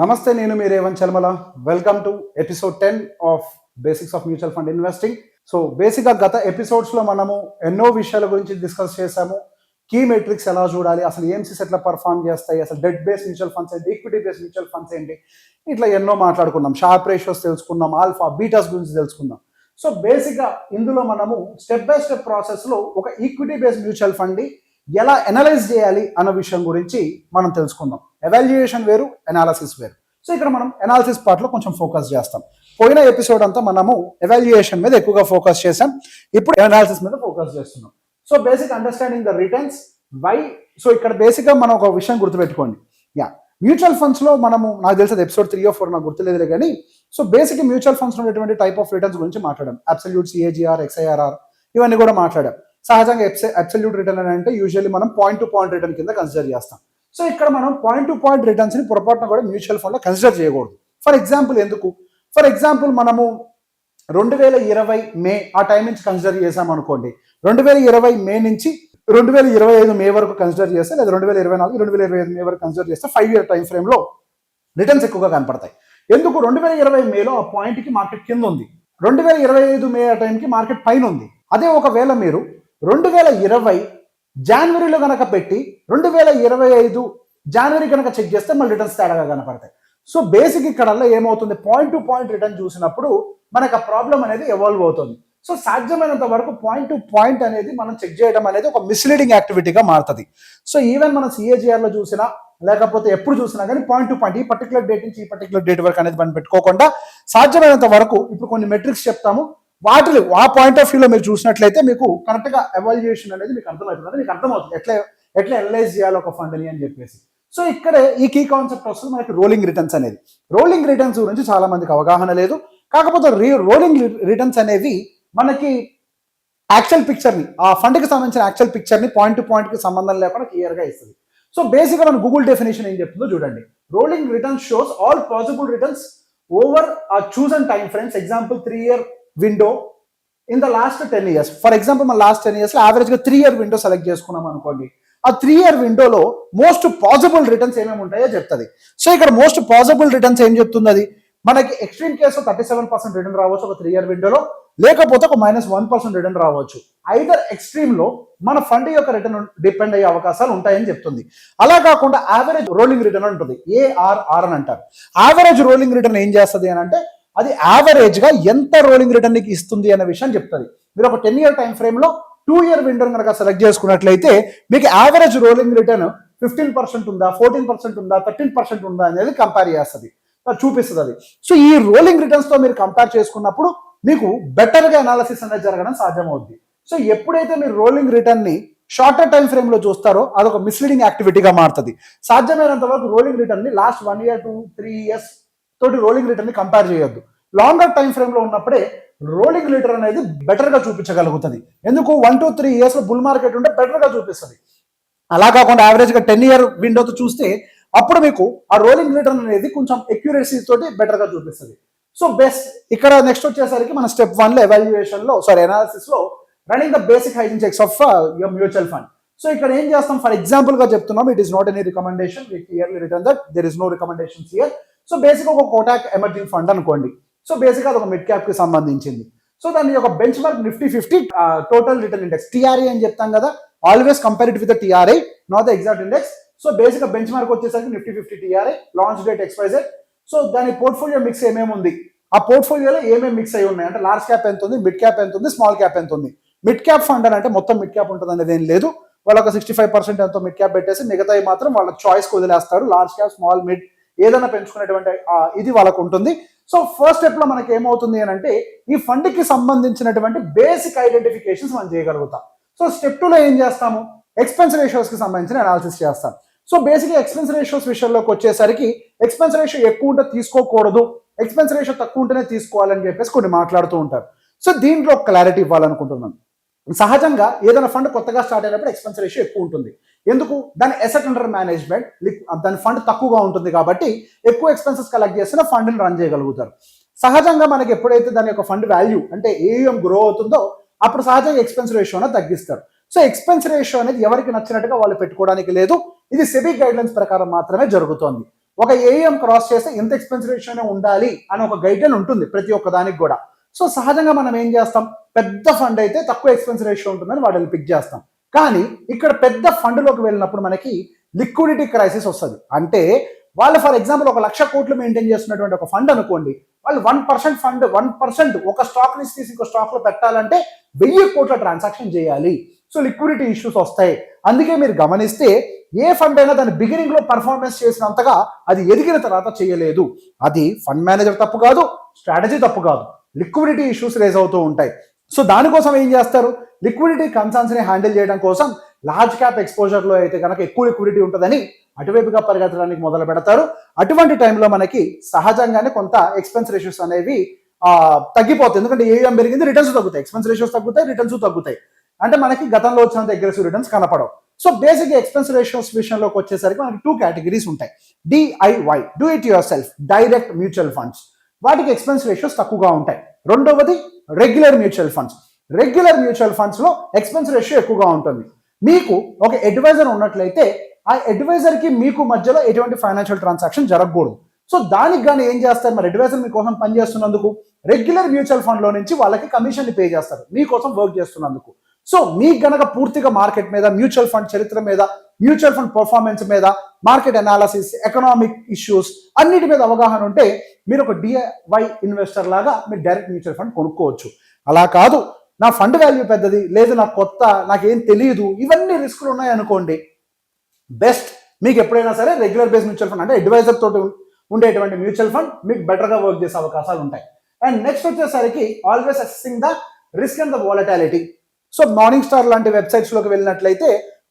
నమస్తే, నేను మీ Revanth Chalmala. Welcome to episode 10 of basics of mutual fund investing. So బేసిక్గా గత ఎపిసోడ్స్లో మనము ఎన్నో విషయాల గురించి డిస్కస్ చేశాము. కీ మెట్రిక్స్ ఎలా చూడాలి, అసలు ఏఎంసీస్ ఎట్లా పర్ఫామ్ చేస్తాయి, అసలు డెట్ బేస్ మ్యూచువల్ ఫండ్స్ ఏంటి, ఈక్విటీ బేస్ మ్యూచువల్ ఫండ్స్ ఏంటి, ఇట్లా ఎన్నో మాట్లాడుకున్నాం. షార్ప్ రేషియోస్ తెలుసుకున్నాం, ఆల్ఫా బీటాస్ గురించి తెలుసుకున్నాం. సో బేసిక్గా ఇందులో మనము స్టెప్ బై స్టెప్ ప్రాసెస్లో ఒక ఈక్విటీ బేస్ మ్యూచువల్ ఫండ్ ఎలా ఎనలైజ్ చేయాలి అన్న విషయం గురించి మనం తెలుసుకుందాం. ఎవాల్యుయేషన్ వేరు, ఎనాలిసిస్ వేరు. సో ఇక్కడ మనం ఎనాలిసిస్ పార్ట్లో కొంచెం ఫోకస్ చేస్తాం. పోయిన ఎపిసోడ్ అంతా మనము ఎవాల్యుయేషన్ మీద ఎక్కువగా ఫోకస్ చేసాం, ఇప్పుడు ఎనాలిసిస్ మీద ఫోకస్ చేస్తున్నాం. So basic understanding the returns why. So ఇక్కడ బేసిక్గా మనం ఒక విషయం గుర్తుపెట్టుకోండి. మ్యూచువల్ ఫండ్స్లో మనము, నాకు తెలిసి ఎపిసోడ్ 3 or 4 నాకు గుర్తులేదులే కానీ, సో బేసిక్ మ్యూచువల్ ఫండ్స్ ఉన్నటువంటి టైప్ ఆఫ్ రిటర్న్స్ గురించి మాట్లాడాం. అబ్సల్యూట్, సిఏజిఆర్, ఎక్స్ఐఆర్ఆర్ ఇవన్నీ కూడా మాట్లాడాం. సహజంగా అబ్సల్యూట్ రిటర్న్ అని అంటే యూజువల్లీ మనం పాయింట్ టు పాయింట్ రిటర్న్ కింద కన్సిడర్ చేస్తాం. సో ఇక్కడ మనం పాయింట్ టు పాయింట్ రిటర్న్స్ ని పొరపాటున కూడా మ్యూచువల్ ఫండ్ లో కన్సిడర్ చేయకూడదు. ఫర్ ఎగ్జాంపుల్ ఎందుకు? ఫర్ ఎగ్జాంపుల్ మనము 2020 మే ఆ టైం నుంచి కన్సిడర్ చేసాం అనుకోండి. 2020 మే నుంచి 2025 మే వరకు కన్సిడర్ చేస్తే, లేదా 2024 2025 మే వరకు కన్సిడర్ చేస్తే 5 year టైం ఫ్రేమ్ లో రిటర్న్స్ ఎక్కువగా కనపడతాయి. ఎందుకు? 2020 మేలో ఆ పాయింట్ కి మార్కెట్ కింద ఉంది, 2025 మే ఆ టైంకి మార్కెట్ పైన ఉంది. అదే ఒకవేళ మీరు 2020 జనవరిలో కనుక పెట్టి 2025 జనవరి కనుక చెక్ చేస్తే మళ్ళీ రిటర్న్స్ తేడాగా కనపడతాయి. సో బేసిక్ ఇక్కడ ఏమవుతుంది, పాయింట్ టు పాయింట్ రిటర్న్ చూసినప్పుడు మనకు ఆ ప్రాబ్లం అనేది ఎవాల్వ్ అవుతుంది. సో సాధ్యమైనంత వరకు పాయింట్ టు పాయింట్ అనేది మనం చెక్ చేయడం అనేది ఒక మిస్లీడింగ్ యాక్టివిటీగా మారుతుంది. సో ఈవెన్ మనం సిఏజిఆర్ లో చూసినా, లేకపోతే ఎప్పుడు చూసినా కానీ పాయింట్ టు పాయింట్, ఈ పర్టికులర్ డేట్ నుంచి ఈ పర్టికులర్ డేట్ వరకు అనేది మనం పెట్టుకోకుండా సాధ్యమైనంత వరకు ఇప్పుడు కొన్ని మెట్రిక్స్ చెప్తాము, వాటిని ఆ పాయింట్ ఆఫ్ వ్యూలో మీరు చూసినట్లయితే మీకు కరెక్ట్గా ఎవాల్యుయేషన్ అనేది మీకు అర్థమవుతుంది, మీకు అర్థమవుతుంది ఎట్లా అనలైజ్ చేయాలి ఒక ఫండ్ని అని చెప్పేసి. సో ఇక్కడే ఈ కీ కాన్సెప్ట్ వస్తుంది మనకి, రోలింగ్ రిటర్న్స్ అనేది. రోలింగ్ రిటర్న్స్ గురించి చాలా మందికి అవగాహన లేదు. కాకపోతే రోలింగ్ రిటర్న్స్ అనేవి మనకి యాక్చువల్ పిక్చర్ని, ఆ ఫండ్కి సంబంధించిన యాక్చువల్ పిక్చర్ని పాయింట్ టు పాయింట్కి సంబంధం లేకుండా క్లియర్గా ఇస్తుంది. సో బేసిక్గా మన గూగుల్ డెఫినేషన్ ఏం చెప్తుందో చూడండి. Rolling returns shows all possible returns over a chosen time frames. Example 3 year window in the last 10 years. For example మన లాస్ట్ 10 years లో యావరేజ్గా 3 year విండో సెలెక్ట్ చేసుకున్నాం అనుకోండి. ఆ 3 year విండోలో మోస్ట్ పాసిబుల్ రిటర్న్స్ ఏమేమి ఉంటాయో చెప్తుంది. సో ఇక్కడ మోస్ట్ పాసిబుల్ రిటర్న్స్ ఏం చెప్తుంది, అది మనకి ఎక్స్ట్రీమ్ కేసులో 37% రిటర్న్ రావచ్చు ఒక 3 year విండోలో, లేకపోతే ఒక -1% రిటర్న్ రావచ్చు. ఐదర్ ఎక్స్ట్రీమ్ లో మన ఫండ్ యొక్క రిటర్న్ డిపెండ్ అయ్యే అవకాశాలు ఉంటాయని చెప్తుంది. అలా కాకుండా యావరేజ్ రోలింగ్ రిటర్న్ ఉంటుంది, ARR అని అంటారు. యావరేజ్ రోలింగ్ రిటర్న్ ఏం చేస్తుంది అని అంటే, అది యావరేజ్ గా ఎంత రోలింగ్ రిటర్న్ కి ఇస్తుంది అనే విషయం చెప్తుంది. మీరు ఒక 10 year టైం ఫ్రేమ్ లో 2 year విండో కనుక సెలెక్ట్ చేసుకున్నట్లయితే మీకు యావరేజ్ రోలింగ్ రిటర్న్ 15% ఉందా, 14% ఉందా, 13% ఉందా అనేది కంపేర్ చేస్తుంది, చూపిస్తుంది అది. సో ఈ రోలింగ్ రిటర్న్స్ తో మీరు కంపేర్ చేసుకున్నప్పుడు మీకు బెటర్ గా అనాలిసిస్ అనేది జరగడం సాధ్యమవుద్ది. సో ఎప్పుడైతే మీరు రోలింగ్ రిటర్న్ ని షార్టర్ టైం ఫ్రేమ్ లో చూస్తారో అదొక మిస్లీడింగ్ యాక్టివిటీగా మారుతుంది. సాధ్యమైనంత వరకు రోలింగ్ రిటర్న్ ని లాస్ట్ 1 year 2 3 years తోటి రోలింగ్ రిటర్న్ ని కంపేర్ చేయొద్దు. లాంగర్ టైం ఫ్రేమ్ లో ఉన్నప్పుడే రోలింగ్ రిటర్న్ అనేది బెటర్ గా చూపించగలుగుతుంది. ఎందుకు? 1 to 3 years లో బుల్ మార్కెట్ ఉంటే బెటర్ గా చూపిస్తుంది. అలా కాకుండా యావరేజ్ గా 10 year విండోతో చూస్తే అప్పుడు మీకు ఆ రోలింగ్ రిటర్న్ అనేది కొంచెం ఎక్యురసీ తోటి బెటర్ గా చూపిస్తుంది. సో బెస్ట్ ఇక్కడ నెక్స్ట్ వచ్చేసరికి మన స్టెప్ 1 లో ఎవాల్యుయేషన్ లో, ఎనాలిసిస్ లో running the basic hygiene checks of your mutual fund. So ఇక్కడ ఏం చేస్తాం, ఫర్ ఎగ్జాంపుల్ గా చెప్తున్నాం, it is not any recommendation, we clearly return that there is no recommendations here. So basic ఒక Kotak emerging fund అనుకోండి. So basic అది ఒక mid cap కి సంబంధించింది. సో దాని యొక్క benchmark Nifty 50 total return index, TRA అని చెప్తాం కదా, always compare it with the TRA, not the exact index. So basic గా బెంచ్ మార్క్ వచ్చేసరికి Nifty 50 TRA, launch date XYZ. So దాని పోర్ట్ఫోలియో మిక్స్ ఏమేమి ఉంది, ఆ పోర్ట్ఫోలియోలో ఏమేమి మిక్స్ అయి ఉన్నాయి అంటే, లార్జ్ క్యాప్ ఎంత ఉంది, మిడ్ క్యాప్ ఎంత ఉంది, స్మాల్ క్యాప్ ఎంత ఉంది. మిడ్ క్యాప్ ఫండ్ అని అంటే మొత్తం మిడ్ క్యాప్ ఉంటుంది అనేది ఏం లేదు, వాళ్ళ ఒక 65% ఎంతో మిడ్ క్యాప్ పెట్టేసి మిగతాయి మాత్రం వాళ్ళ చాయిస్కి వదిలేస్తారు. లార్జ్ క్యాప్, స్మాల్, మిడ్ ఏదైనా పెంచుకునేటువంటి ఇది వాళ్ళకు ఉంటుంది. సో ఫస్ట్ స్టెప్ లో మనకి ఏమవుతుంది అని అంటే, ఈ ఫండ్ కి సంబంధించినటువంటి బేసిక్ ఐడెంటిఫికేషన్స్ మనం చేయగలుగుతాం. సో స్టెప్ 2 లో ఏం చేస్తాము, ఎక్స్పెన్స్ రేషియోస్ కి సంబంధించిన అనాలిసిస్ చేస్తాం. సో బేసిక్ గా ఎక్స్పెన్స్ రేషియోస్ విషయంలోకి వచ్చేసరికి, ఎక్స్పెన్స్ రేషియో ఎక్కువ ఉంటే తీసుకోకూడదు, ఎక్స్పెన్స్ రేషియో తక్కువ ఉంటేనే తీసుకోవాలని చెప్పేసి కొన్ని మాట్లాడుతూ ఉంటారు. సో దీంట్లో క్లారిటీ ఇవ్వాలనుకుంటున్నాను. సహజంగా ఏదైనా ఫండ్ కొత్తగా స్టార్ట్ అయినప్పుడు ఎక్స్పెన్స్ రేషియో ఎక్కువ ఉంటుంది. ఎందుకు? దాని అసెట్ అండర్ మేనేజ్మెంట్, దాని ఫండ్ తక్కువగా ఉంటుంది కాబట్టి ఎక్కువ ఎక్స్పెన్సెస్ కలెక్ట్ చేసిన ఫండ్ని రన్ చేయగలుగుతారు. సహజంగా మనకి ఎప్పుడైతే దాని యొక్క ఫండ్ వాల్యూ అంటే AUM గ్రో అవుతుందో అప్పుడు సహజంగా ఎక్స్పెన్స్ రేషియోని తగ్గిస్తారు. సో ఎక్స్పెన్స్ రేషియో అనేది ఎవరికి నచ్చినట్టుగా వాళ్ళు పెట్టుకోవడానికి లేదు, ఇది సెబీ గైడ్ లైన్స్ ప్రకారం మాత్రమే జరుగుతోంది. ఒక ఏఎం క్రాస్ చేస్తే ఇంత ఎక్స్పెన్స్ రేషియోనే ఉండాలి అని ఒక గైడ్ లైన్ ఉంటుంది ప్రతి ఒక్క దానికి కూడా. సో సహజంగా మనం ఏం చేస్తాం, పెద్ద ఫండ్ అయితే తక్కువ ఎక్స్పెన్స్ రేషియో ఉంటుందని వాటిని పిక్ చేస్తాం. కానీ ఇక్కడ పెద్ద ఫండ్లోకి వెళ్ళినప్పుడు మనకి లిక్విడిటీ క్రైసిస్ వస్తుంది. అంటే వాళ్ళు ఫర్ ఎగ్జాంపుల్ 1,00,000 కోట్లు మెయింటైన్ చేస్తున్నటువంటి ఒక ఫండ్ అనుకోండి, వాళ్ళు 1% ఫండ్ 1% ఒక స్టాక్ నుంచి తీసి ఇంకో స్టాక్ లో పెట్టాలంటే 1000 కోట్ల ట్రాన్సాక్షన్ చేయాలి. సో లిక్విడిటీ ఇష్యూస్ వస్తాయి. అందుకే మీరు గమనిస్తే ఏ ఫండ్ అయినా దాని బిగినింగ్ లో పర్ఫార్మెన్స్ చేసినంతగా అది ఎదిగిన తర్వాత చేయలేదు. అది ఫండ్ మేనేజర్ తప్పు కాదు, స్ట్రాటజీ తప్పు కాదు, లిక్విడిటీ ఇష్యూస్ రేజ్ అవుతూ ఉంటాయి. సో దానికోసం ఏం చేస్తారు, లిక్విడిటీ కన్సర్న్స్ ని హ్యాండిల్ చేయడం కోసం లార్జ్ క్యాప్ ఎక్స్పోజర్ లో అయితే కనుక ఎక్కువ లిక్విడిటీ ఉంటుందని అటువైపుగా పరిగెత్తడానికి మొదలు పెడతారు. అటువంటి టైంలో మనకి సహజంగానే కొంత ఎక్స్పెన్స్ రేషియోస్ అనేవి తగ్గిపోతాయి. ఎందుకంటే ఏఎం పెరిగింది, రిటర్న్స్ తగ్గుతాయి, ఎక్స్పెన్స్ రేషియోస్ తగ్గుతాయి, రిటర్న్స్ తగ్గుతాయి. అంటే మనకి గతంలో వచ్చినంత అగ్రెసివ్ రిటర్న్స్ కనపడవు. సో బేసిక్ ఎక్స్పెన్స్ రేషియోస్ విషయంలోకి వచ్చేసరికి మనకి 2 కేటగిరీస్ ఉంటాయి. DIY, do it your self, direct mutual funds, వాటికి ఎక్స్పెన్స్ రేషియోస్ తక్కువగా ఉంటాయి. రెండవది regular mutual funds. Regular mutual funds లో ఎక్స్పెన్స్ రేషియో ఎక్కువగా ఉంటుంది. మీకు ఒక అడ్వైజర్ ఉన్నట్లయితే ఆ అడ్వైజర్ కి మీకు మధ్యలో ఎటువంటి ఫైనాన్షియల్ ట్రాన్సాక్షన్ జరగకూడదు. సో దానికి కానీ ఏం చేస్తారు, మరి అడ్వైజర్ మీకోసం పనిచేస్తున్నందుకు రెగ్యులర్ మ్యూచువల్ ఫండ్ లో నుంచి వాళ్ళకి కమిషన్ పే చేస్తారు మీకోసం వర్క్ చేస్తున్నందుకు. సో మీకు గనక పూర్తిగా మార్కెట్ మీద, మ్యూచువల్ ఫండ్ చరిత్ర మీద, మ్యూచువల్ ఫండ్ పర్ఫార్మెన్స్ మీద, మార్కెట్ అనాలిసిస్, ఎకనామిక్ ఇష్యూస్ అన్నిటి మీద అవగాహన ఉంటే మీరు ఒక డిఐవై ఇన్వెస్టర్ లాగా మీరు డైరెక్ట్ మ్యూచువల్ ఫండ్ కొనుక్కోవచ్చు. అలా కాదు, నా ఫండ్ వాల్యూ పెద్దది, లేదు నాకు కొత్త, నాకేం తెలియదు, ఇవన్నీ రిస్కులు ఉన్నాయి అనుకోండి, బెస్ట్ మీకు ఎప్పుడైనా సరే రెగ్యులర్ బేస్ మ్యూచువల్ ఫండ్ అంటే అడ్వైజర్ తోటి ఉండేటువంటి మ్యూచువల్ ఫండ్ మీకు బెటర్గా వర్క్ చేసే అవకాశాలు ఉంటాయి. అండ్ నెక్స్ట్ వచ్చేసరికి always assessing the risk and the volatility. So morning star లాంటి వెబ్సైట్స్ లోకి వెళ్ళినట్లయితే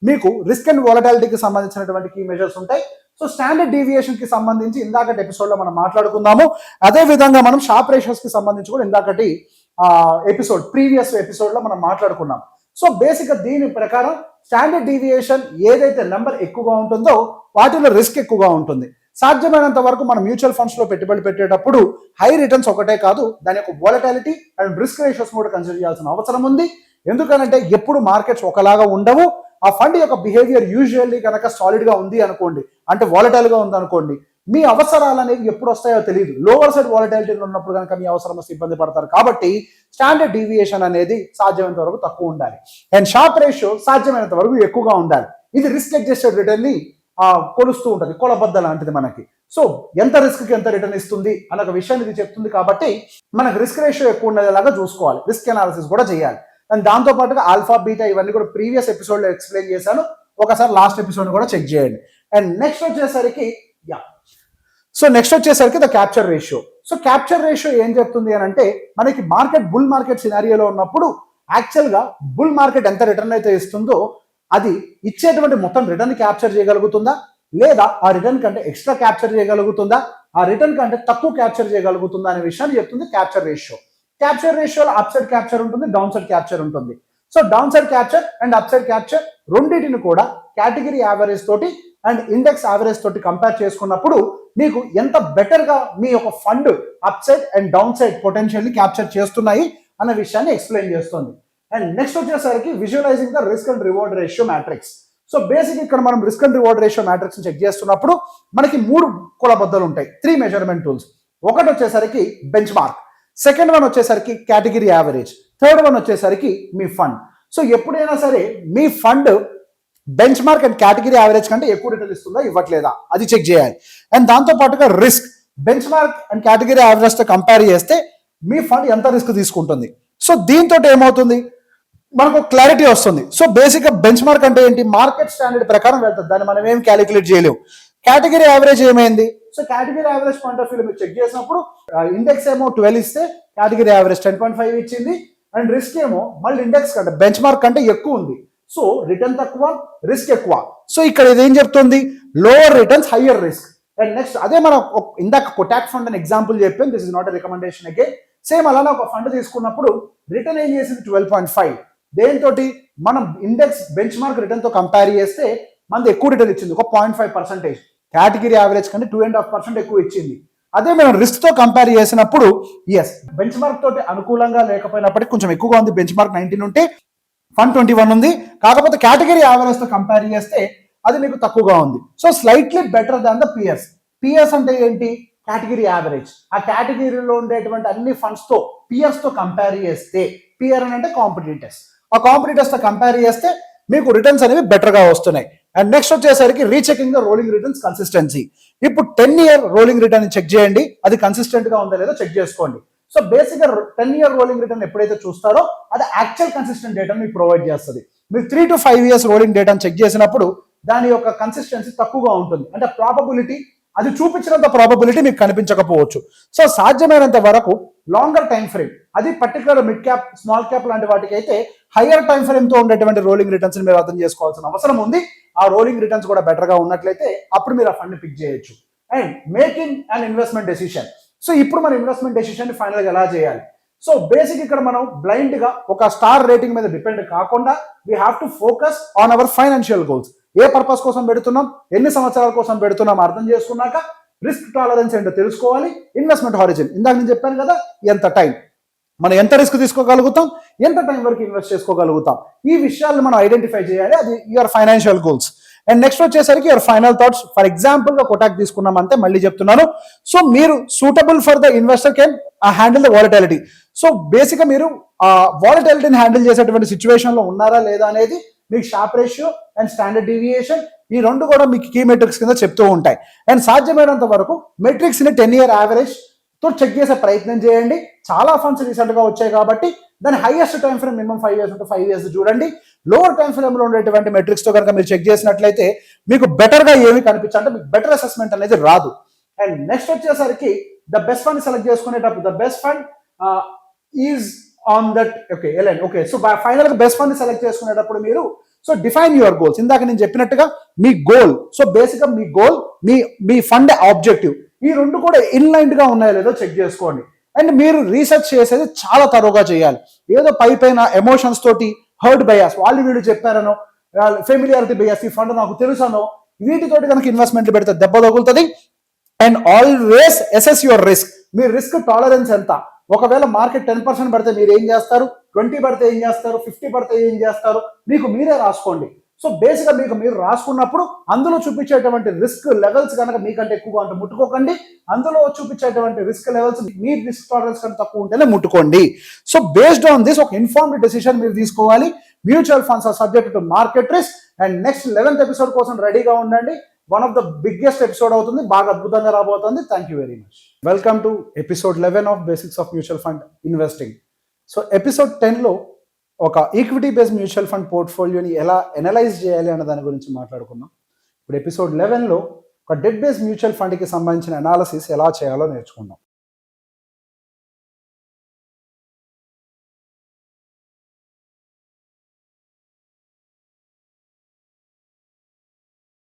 మీకు రిస్క్ అండ్ వాలటాలిటీకి సంబంధించినటువంటి కీ మెజర్స్ ఉంటాయి. సో స్టాండర్డ్ డీవియేషన్ కి సంబంధించి ఇందాకటి ఎపిసోడ్ లో మనం మాట్లాడుకుందాము. అదే విధంగా మనం షార్ప్ రేషియోస్ కి సంబంధించి కూడా ఇందాకటి ప్రీవియస్ ఎపిసోడ్ లో మనం మాట్లాడుకున్నాం. సో బేసిక్ గా దీని ప్రకారం స్టాండర్డ్ డీవియేషన్ ఏదైతే నెంబర్ ఎక్కువగా ఉంటుందో వాటిలో రిస్క్ ఎక్కువగా ఉంటుంది. సాధ్యమైనంత వరకు మనం మ్యూచువల్ ఫండ్స్ లో పెట్టుబడి పెట్టేటప్పుడు హై రిటర్న్స్ ఒకటే కాదు, దాని యొక్క వాలటాలిటీ అండ్ రిస్క్ రేషియోస్ కూడా కన్సిడర్ చేయాల్సిన అవసరం ఉంది. ఎందుకనంటే ఎప్పుడు మార్కెట్స్ ఒకలాగా ఉండవు. ఆ ఫండ్ యొక్క బిహేవియర్ యూజువల్లీ కనుక సాలిడ్ గా ఉంది అనుకోండి, అంటే వాలటైల్ గా ఉంది అనుకోండి, మీ అవసరాలు అనేవి ఎప్పుడు వస్తాయో తెలియదు. లోవర్ సైడ్ వాలటాలిటీ ఉన్నప్పుడు కనుక మీ అవసరం వస్తే ఇబ్బంది పడతారు. కాబట్టి స్టాండర్డ్ డీవియేషన్ అనేది సాధ్యమైనంత వరకు తక్కువ ఉండాలి. అండ్ షార్ప్ రేషియో సాధ్యమైనంత వరకు ఎక్కువగా ఉండాలి. ఇది రిస్క్ అడ్జస్టెడ్ రిటర్న్ ని కొలుస్తూ ఉంటుంది, కొలబద్ద లాంటిది మనకి. సో ఎంత రిస్క్ కి ఎంత రిటర్న్ ఇస్తుంది అన్న ఒక విషయాన్ని ఇది చెప్తుంది. కాబట్టి మనకు రిస్క్ రేషియో ఎక్కువ ఉండేలాగా చూసుకోవాలి, రిస్క్ అనాలిసిస్ కూడా చేయాలి. అండ్ దాంతో పాటుగా ఆల్ఫా బీటా ఇవన్నీ కూడా ప్రీవియస్ ఎపిసోడ్ లో ఎక్స్ప్లెయిన్ చేశాను, ఒకసారి లాస్ట్ ఎపిసోడ్ కూడా చెక్ చేయండి. అండ్ నెక్స్ట్ వచ్చేసరికి the capture ratio. So capture ratio ఏం చెప్తుంది అని అంటే, మనకి మార్కెట్ బుల్ మార్కెట్ సినారియోలో ఉన్నప్పుడు యాక్చువల్ గా బుల్ మార్కెట్ ఎంత రిటర్న్ అయితే ఇస్తుందో అది ఇచ్చేటువంటి మొత్తం రిటర్న్ క్యాప్చర్ చేయగలుగుతుందా, లేదా ఆ రిటర్న్ కంటే ఎక్స్ట్రా క్యాప్చర్ చేయగలుగుతుందా, ఆ రిటర్న్ కంటే తక్కువ క్యాప్చర్ చేయగలుగుతుందా అనే విషయాన్ని చెప్తుంది క్యాప్చర్ రేషియో. క్యాప్చర్ రేషియోలో అప్ సైడ్ క్యాప్చర్ ఉంటుంది, డౌన్ సైడ్ క్యాప్చర్ ఉంటుంది. So down side capture and up side capture రెండింటిని కూడా కేటగిరీ యావరేజ్ తోటి అండ్ ఇండెక్స్ యావరేజ్ తోటి కంపేర్ చేసుకున్నప్పుడు మీకు ఎంత బెటర్ గా మీ యొక్క fund up side and down side potential ని క్యాప్చర్ చేస్తున్నాయి అన్న విషయాన్ని ఎక్స్ప్లెయిన్ చేస్తుంది. అండ్ నెక్స్ట్ వచ్చేసరికి visualising the risk and reward ratio matrix. So basic ఇక్కడ మనం risk and reward ratio matrix check చేస్తున్నప్పుడు మనకి 3 కొలబద్దలు ఉంటాయి, 3 మెజర్మెంట్ టూల్స్. ఒకటి వచ్చేసరికి బెంచ్ మార్క్, సెకండ్ వన్ వచ్చేసరికి కేటగిరీ యావరేజ్, థర్డ్ వన్ వచ్చేసరికి మీ ఫండ్. సో ఎప్పుడైనా సరే మీ fund benchmark and category average కంటే ఎక్కువ రిటర్న్ ఇస్తుందా ఇవ్వట్లేదా అది చెక్ చేయాలి. అండ్ దాంతో పాటుగా risk bench mark and category average తో కంపేర్ చేస్తే మీ ఫండ్ ఎంత రిస్క్ తీసుకుంటుంది. సో దీంతో ఏమవుతుంది, మనకు క్లారిటీ వస్తుంది. సో బేసిక్ గా బెంచ్ మార్క్ అంటే ఏంటి, మార్కెట్ స్టాండర్డ్ ప్రకారం వెళ్తుంది, దాన్ని మనం ఏం క్యాలిక్యులేట్ చేయలేము. కేటగిరీ యావరేజ్ ఏమైంది, so category average point of view మీరు చెక్ చేసినప్పుడు ఇండెక్స్ ఏమో 12 ఇస్తే కేటగిరీ యావరేజ్ 10.5 ఇచ్చింది, అండ్ రిస్క్ ఏమో మళ్ళీ ఇండెక్స్ కంటే బెంచ్ మార్క్ కంటే ఎక్కువ ఉంది. సో రిటర్న్ తక్కువ, రిస్క్ ఎక్కువ. సో ఇక్కడ ఇది ఏం చెప్తుంది, lower returns higher risk. And next అదే మనం ఇందాక కొటాక్ ఫండ్ అని ఎగ్జాంపుల్ చెప్పాను, this is not a recommendation again. Same అలానే ఒక ఫండ్ తీసుకున్నప్పుడు రిటర్న్ ఏం చేసింది 12.5, దేంతో మనం ఇండెక్స్ బెంచ్ మార్క్ రిటర్న్ తో కంపేర్ చేస్తే మనది ఎక్కువ రిటర్న్ ఇచ్చింది, ఒక 0.5%. కేటగిరీ యావరేజ్ కంటే 2.5% ఎక్కువ ఇచ్చింది. అదే మనం రిస్క్ తో కంపేర్ చేసినప్పుడు ఎస్ బెంచ్ మార్క్ తోటి అనుకూలంగా లేకపోయినప్పటికీ కొంచెం ఎక్కువగా ఉంది, బెంచ్ మార్క్ 19 ఉంటే ఫండ్ 21 ఉంది. కాకపోతే కేటగిరీ యావరేజ్ తో కంపేర్ చేస్తే అది మీకు తక్కువగా ఉంది. So slightly better than the peers. PS అంటే ఏంటి? Category average. ఆ కేటగిరీలో ఉండేటువంటి అన్ని ఫండ్స్ తో పిఎస్ తో కంపేర్ చేస్తే, పిఆర్ అంటే కాంపిటీటర్స్, ఆ కాంపిటీటర్స్ తో కంపేర్ చేస్తే మీకు రిటర్న్స్ అనేవి బెటర్ గా వస్తున్నాయి. అండ్ నెక్స్ట్ వచ్చేసరికి rechecking the rolling returns consistency. ఇప్పుడు 10-year రోలింగ్ రిటర్న్ చెక్ చేయండి, అది కన్సిస్టెంట్ గా ఉందో లేదో చెక్ చేసుకోండి. సో బేసిక్ గా 10-year రోలింగ్ రిటర్న్ ఎప్పుడైతే చూస్తారో అది యాక్చువల్ కన్సిస్టెంట్ డేటా మీకు ప్రొవైడ్ చేస్తుంది. మీరు 3 to 5 years రోలింగ్ డేటాను చెక్ చేసినప్పుడు దాని యొక్క కన్సిస్టెన్సీ తక్కువగా ఉంటుంది. అంటే ప్రాబబిలిటీ, అది చూపించినంత ప్రాబబిలిటీ మీకు కనిపించకపోవచ్చు. సో సాధ్యమైనంత వరకు లాంగర్ టైం ఫ్రేమ్, అది particular mid cap, small cap లాంటి వాటికి అయితే హయ్యర్ టైం ఫ్రేమ్ తో ఉండేటువంటి రోలింగ్ రిటర్న్స్ మీరు అర్థం చేసుకోవాల్సిన అవసరం ఉంది. ఆ రోలింగ్ రిటర్న్స్ కూడా బెటర్ గా ఉన్నట్లయితే అప్పుడు మీరు ఆ ఫండ్ పిక్ చేయొచ్చు. And making and investment decision. So ఇప్పుడు మన ఇన్వెస్ట్మెంట్ డెసిషన్ ఫైనల్ గా ఎలా చేయాలి? సో బేసిక్ ఇక్కడ మనం బ్లైండ్ గా ఒక స్టార్ రేటింగ్ మీద డిపెండ్ కాకుండా we have to focus on hour financial goals. A purpose కోసం పెడుతున్నాం, ఎన్ని సంవత్సరాల కోసం పెడుతున్నాం అర్థం చేసుకున్నాక రిస్క్ టాలరెన్స్ ఏంటో తెలుసుకోవాలి. ఇన్వెస్ట్మెంట్ హారిజన్, ఇందాక నేను చెప్పాను కదా, ఎంత టైం, మనం ఎంత రిస్క్ తీసుకోగలుగుతాం, ఎంత టైం వరకు ఇన్వెస్ట్ చేసుకోగలుగుతాం, ఈ విషయాలను మనం ఐడెంటిఫై చేయాలి. అది your financial goals. And next వచ్చేసరికి your final thoughts. For example గా కొటాక్ తీసుకున్నాం అంతే, మళ్ళీ చెప్తున్నాను. సో మీరు suitable for the investor can handle the volatility. So basic గా మీరు వాలటాలిటీని హ్యాండిల్ చేసేటువంటి సిచ్యువేషన్ లో ఉన్నారా లేదా అనేది మీకు sharp ratio and standard deviation, ఈ రెండు కూడా మీకు కీ మెట్రిక్స్ కింద చెప్తూ ఉంటాయి. అండ్ సాధ్యమైనంత వరకు మెట్రిక్స్ ని 10-year యావరేజ్ తో చెక్ చేసే ప్రయత్నం చేయండి. చాలా ఫండ్స్ రీసెంట్ గా వచ్చాయి కాబట్టి దాని highest time frame minimum 5 years ఉంటే 5 years చూడండి. లోవర్ టైం ఫ్రేమ్ లో ఉండేటువంటి మెట్రిక్స్ తో కనుక మీరు చెక్ చేసినట్లయితే మీకు బెటర్ గా ఏమి కనిపించాలి, అంటే మీకు బెటర్ అసెస్మెంట్ అనేది రాదు. అండ్ నెక్స్ట్ వచ్చేసరికి ద బెస్ట్ ఫండ్ సెలెక్ట్ చేసుకునేటప్పుడు the best fund is on that okay align. Okay, so final గా బెస్ట్ ఫండ్ సెలెక్ట్ చేసుకునేటప్పుడు మీరు సో డిఫైన్ యువర్ గోల్స్. ఇందాక నేను చెప్పినట్టుగా మీ గోల్, సో బేసిక్ గా మీ గోల్, మీ ఫండ్ ఆబ్జెక్టివ్, ఈ రెండు కూడా ఇన్లైన్ గా ఉన్నాయో లేదో చెక్ చేసుకోండి. అండ్ మీరు రీసెర్చ్ చేసేది చాలా తరోగా చేయాలి. ఏదో పైన ఎమోషన్స్ తోటి, హర్ట్ బయాస్, వాళ్ళు వీళ్ళు చెప్పారనో, ఫెమిలియారిటీ బయాస్, ఈ ఫండ్ నాకు తెలుసనో, వీటితోటి కనుక ఇన్వెస్ట్మెంట్లు పెడితే దెబ్బ తగులుతుంది. And always assess your risk. Me risk tolerance ఎంత? ఒకవేళ మార్కెట్ 10% పడితే మీరు ఏం చేస్తారు, 20 పడితే ఏం చేస్తారు, 50 పడితే ఏం చేస్తారు, మీకు మీరే రాసుకోండి. సో బేసిక్గా మీరు రాసుకున్నప్పుడు అందులో చూపించేటువంటి రిస్క్ లెవెల్స్ కనుక మీకంటే ఎక్కువగా ఉంటే ముట్టుకోకండి. అందులో చూపించేటువంటి రిస్క్ లెవెల్స్ మీ రిస్క్ టాలరెన్స్ కంటే తక్కువ ఉంటేనే ముట్టుకోండి. సో బేస్డ్ ఆన్ దిస్ ఒక ఇన్ఫార్మ్డ్ డెసిషన్ మీరు తీసుకోవాలి. Mutual funds are subject to market risk. And next 11th episode కోసం రెడీగా ఉండండి. One of the biggest episode అవుతుంది, బాగా అద్భుతంగా రాబోతుంది. Thank you very much. Welcome to episode 11 of basics of mutual fund investing. So episode 10లో ఒక equity based mutual fund పోర్ట్ఫోలియోని ఎలా ఎనలైజ్ చేయాలి అన్న దాని గురించి మాట్లాడుకున్నాం. ఇప్పుడు ఎపిసోడ్ 11లో ఒక డెట్ బేస్డ్ మ్యూచువల్ ఫండ్కి సంబంధించిన అనాలిసిస్ ఎలా చేయాలో నేర్చుకుందాం.